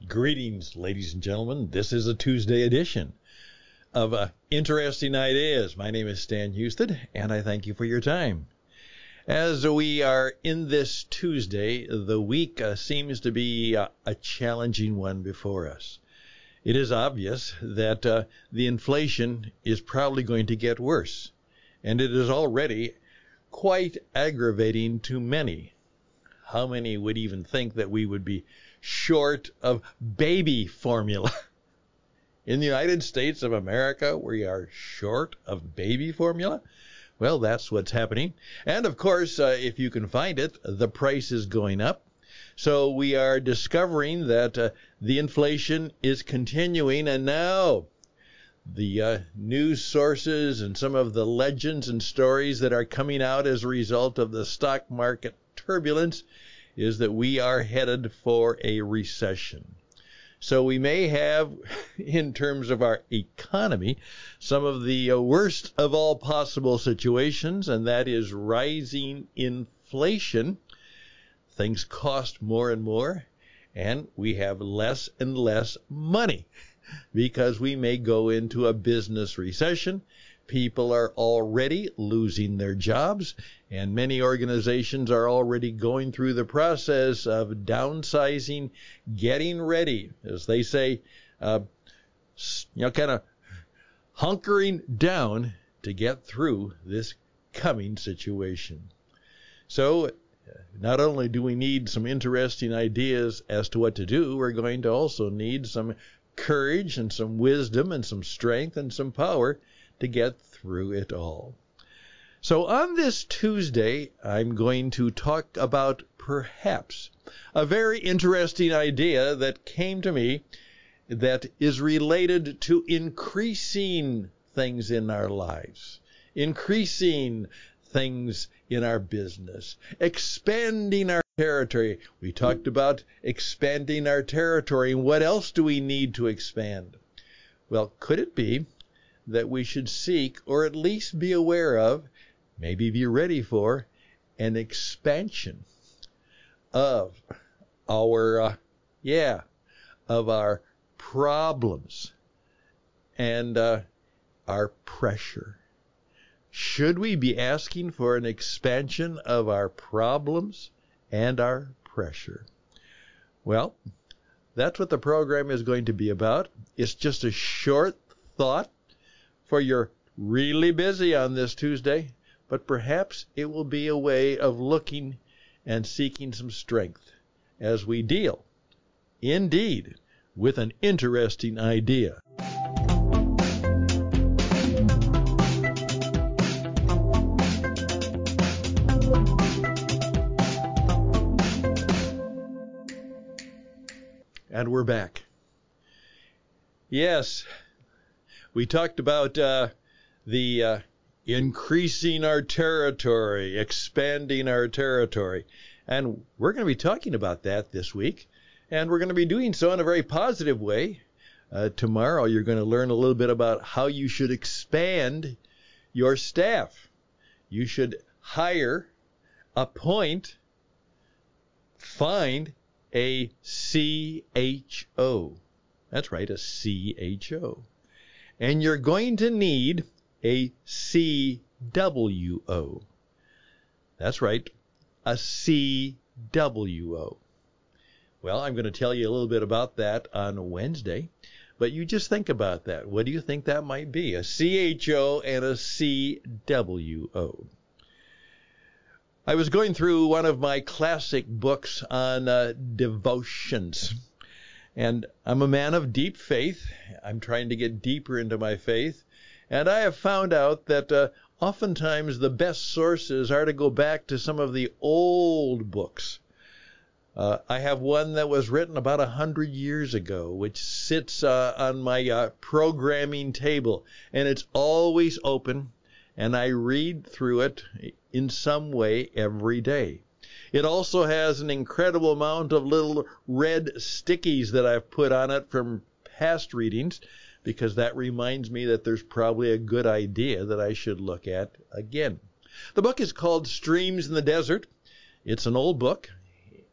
Greetings, ladies and gentlemen. This is a Tuesday edition of Interesting Ideas. My name is Stan Husted, and I thank you for your time. As we are in this Tuesday, the week seems to be a challenging one before us. It is obvious that the inflation is probably going to get worse, and it is already quite aggravating to many. How many would even think that we would be short of baby formula? In the United States of America, we are short of baby formula? Well, that's what's happening. And of course, if you can find it, the price is going up. So we are discovering that the inflation is continuing, and now the news sources and some of the legends and stories that are coming out as a result of the stock market turbulence is that we are headed for a recession. So we may have, in terms of our economy, some of the worst of all possible situations, and that is rising inflation. Things cost more and more, and we have less and less money because we may go into a business recession. People are already losing their jobs, and many organizations are already going through the process of downsizing, getting ready, as they say, kind of hunkering down to get through this coming situation. So not only do we need some interesting ideas as to what to do, we're going to also need some courage and some wisdom and some strength and some power to get through it all. So on this Tuesday, I'm going to talk about perhaps a very interesting idea that came to me that is related to increasing things in our lives, increasing things in our business, expanding our territory. We talked about expanding our territory, and what else do we need to expand? Well, could it be that we should seek, or at least be aware of, maybe be ready for, an expansion of our problems and our pressure? Should we be asking for an expansion of our problems and our pressure? Well, that's what the program is going to be about. It's just a short thought for you're really busy on this Tuesday, but perhaps it will be a way of looking and seeking some strength as we deal, indeed, with an interesting idea. And we're back. Yes, we talked about the increasing our territory, expanding our territory. And we're going to be talking about that this week. And we're going to be doing so in a very positive way. Tomorrow, you're going to learn a little bit about how you should expand your staff. You should hire, appoint, find a CHO. That's right, a CHO. And you're going to need a CWO. That's right, a CWO. Well, I'm going to tell you a little bit about that on Wednesday, but you just think about that. What do you think that might be? A CHO and a CWO. I was going through one of my classic books on devotions. And I'm a man of deep faith. I'm trying to get deeper into my faith. And I have found out that oftentimes the best sources are to go back to some of the old books. I have one that was written about 100 years ago, which sits on my programming table. And it's always open. And I read through it in some way every day. It also has an incredible amount of little red stickies that I've put on it from past readings, because that reminds me that there's probably a good idea that I should look at again. The book is called Streams in the Desert. It's an old book.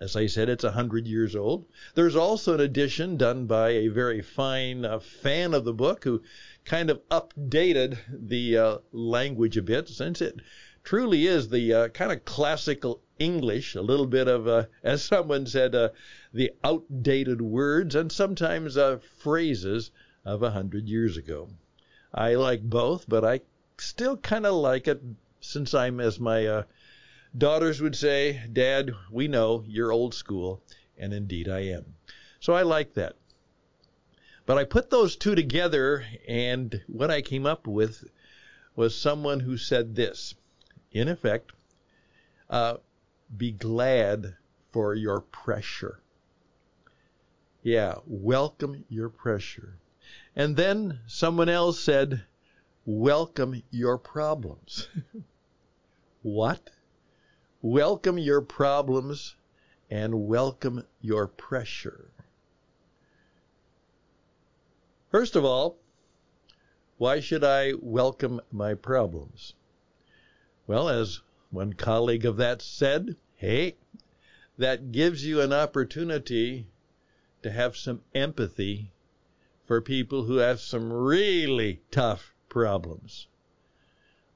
As I said, it's 100 years old. There's also an edition done by a very fine fan of the book who kind of updated the language a bit, since it truly is the kind of classical English, a little bit of, as someone said, the outdated words and sometimes phrases of 100 years ago. I like both, but I still kind of like it, since I'm, as my daughters would say, Dad, we know you're old school, and indeed I am. So I like that. But I put those two together, and what I came up with was someone who said this, in effect, be glad for your pressure. Yeah, welcome your pressure. And then someone else said, welcome your problems. What? Welcome your problems and welcome your pressure. First of all, why should I welcome my problems? Well, as one colleague of that said, hey, that gives you an opportunity to have some empathy for people who have some really tough problems.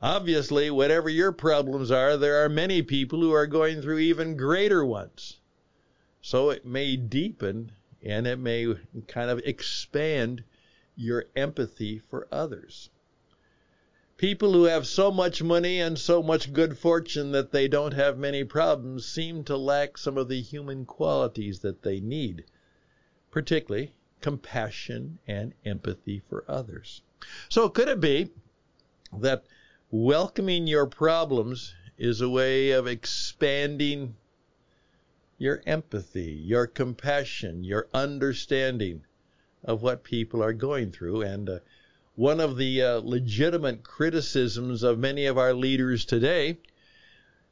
Obviously, whatever your problems are, there are many people who are going through even greater ones. So it may deepen and it may kind of expand your empathy for others. People who have so much money and so much good fortune that they don't have many problems seem to lack some of the human qualities that they need, particularly compassion and empathy for others. So could it be that welcoming your problems is a way of expanding your empathy, your compassion, your understanding of what people are going through? And one of the legitimate criticisms of many of our leaders today,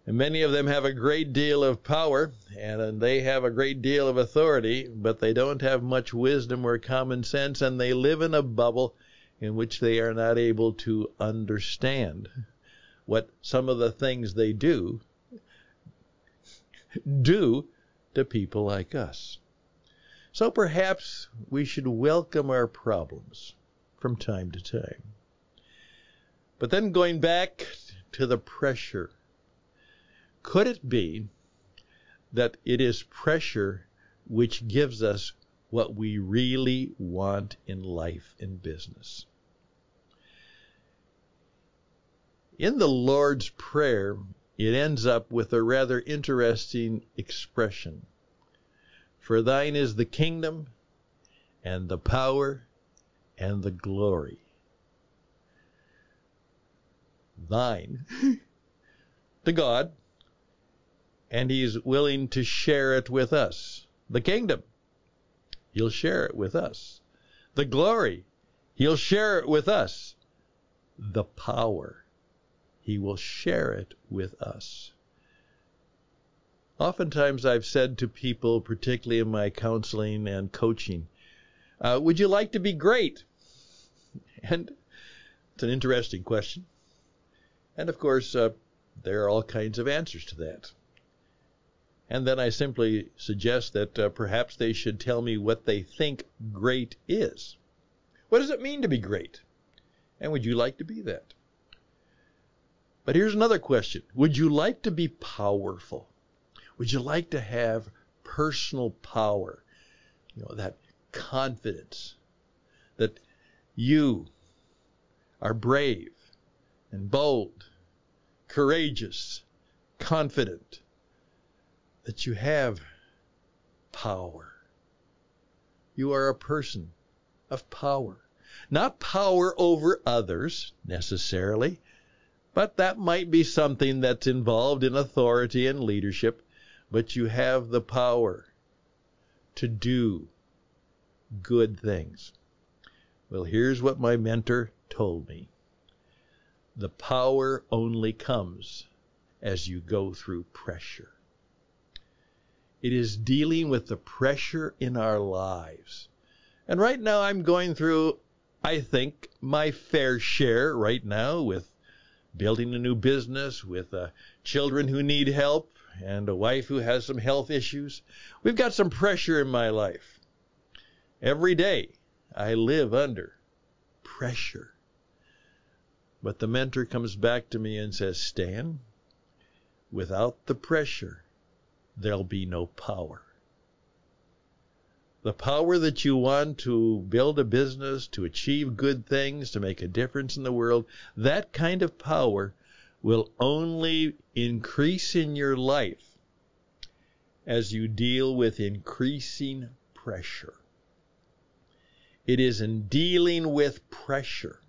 and many of them have a great deal of power and they have a great deal of authority, but they don't have much wisdom or common sense, and they live in a bubble in which they are not able to understand what some of the things they do to people like us. So perhaps we should welcome our problems from time to time. But then going back to the pressure, could it be that it is pressure which gives us what we really want in life and business? In the Lord's Prayer, it ends up with a rather interesting expression. For thine is the kingdom and the power and the glory. Thine to God, and he's willing to share it with us. The kingdom, he'll share it with us. The glory, he'll share it with us. The power, he will share it with us. Oftentimes I've said to people, particularly in my counseling and coaching, would you like to be great? And it's an interesting question. And of course, there are all kinds of answers to that. And then I simply suggest that perhaps they should tell me what they think great is. What does it mean to be great? And would you like to be that? But here's another question. Would you like to be powerful? Would you like to have personal power? You know, that confidence that you are brave and bold, courageous, confident, that you have power. You are a person of power. Not power over others necessarily, but that might be something that's involved in authority and leadership, but you have the power to do good things. Well, here's what my mentor told me. The power only comes as you go through pressure. It is dealing with the pressure in our lives. And right now I'm going through I think, my fair share right now with building a new business, with children who need help, and a wife who has some health issues. We've got some pressure in my life. Every day I live under pressure. But the mentor comes back to me and says, Stan, without the pressure, there'll be no power. The power that you want to build a business, to achieve good things, to make a difference in the world, that kind of power will only increase in your life as you deal with increasing pressure. It is in dealing with pressure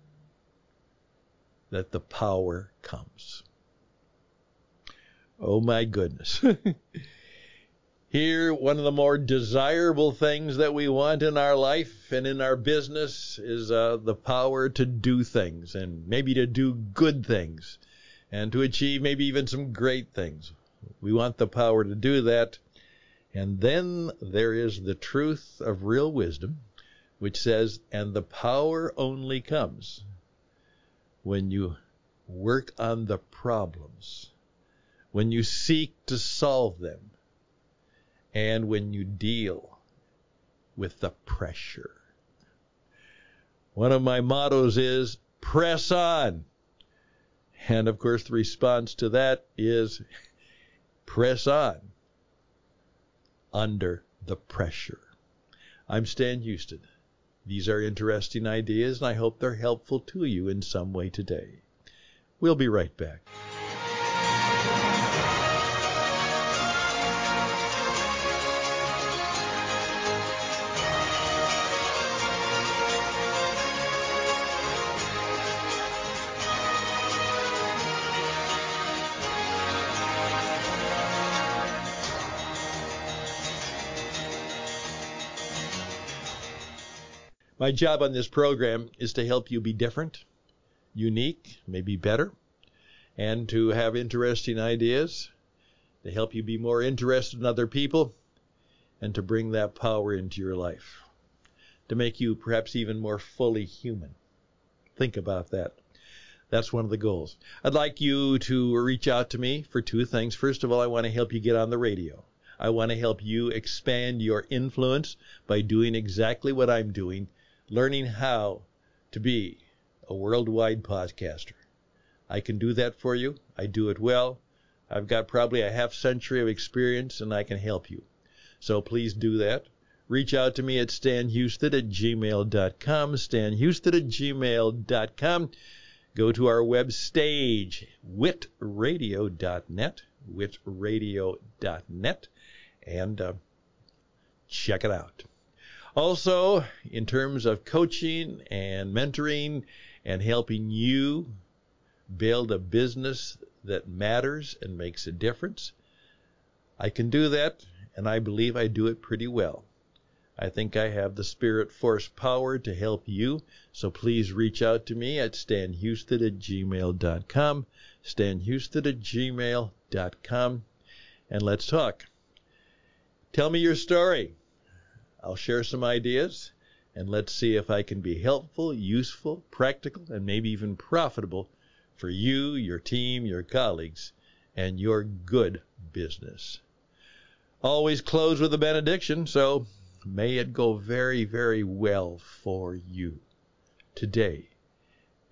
that the power comes. Oh my goodness. Here, one of the more desirable things that we want in our life and in our business is the power to do things, and maybe to do good things, and to achieve maybe even some great things. We want the power to do that. And then there is the truth of real wisdom, which says, and the power only comes when you work on the problems, when you seek to solve them, and when you deal with the pressure. One of my mottos is, press on. And of course, the response to that is, press on under the pressure. I'm Stan Houston. These are interesting ideas, and I hope they're helpful to you in some way today. We'll be right back. My job on this program is to help you be different, unique, maybe better, and to have interesting ideas, to help you be more interested in other people, and to bring that power into your life, to make you perhaps even more fully human. Think about that. That's one of the goals. I'd like you to reach out to me for two things. First of all, I want to help you get on the radio. I want to help you expand your influence by doing exactly what I'm doing, learning how to be a worldwide podcaster. I can do that for you. I do it well. I've got probably a half century of experience, and I can help you. So please do that. Reach out to me at stanhouston@gmail.com, stanhouston@gmail.com. Go to our web stage, witradio.net, witradio.net, and check it out. Also, in terms of coaching and mentoring and helping you build a business that matters and makes a difference, I can do that, and I believe I do it pretty well. I think I have the spirit force power to help you, so please reach out to me at stanhouston@gmail.com, stanhouston@gmail.com, and let's talk. Tell me your story. I'll share some ideas, and let's see if I can be helpful, useful, practical, and maybe even profitable for you, your team, your colleagues, and your good business. Always close with a benediction, so may it go very, very well for you today,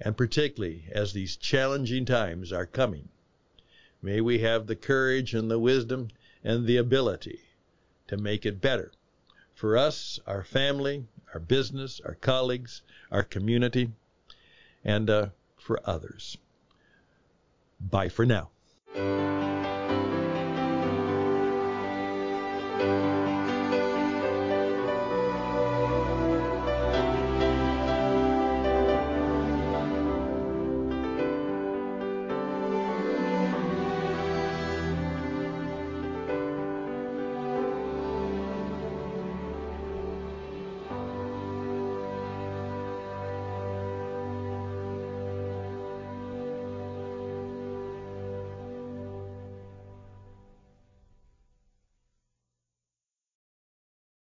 and particularly as these challenging times are coming. May we have the courage and the wisdom and the ability to make it better for us, our family, our business, our colleagues, our community, and for others. Bye for now.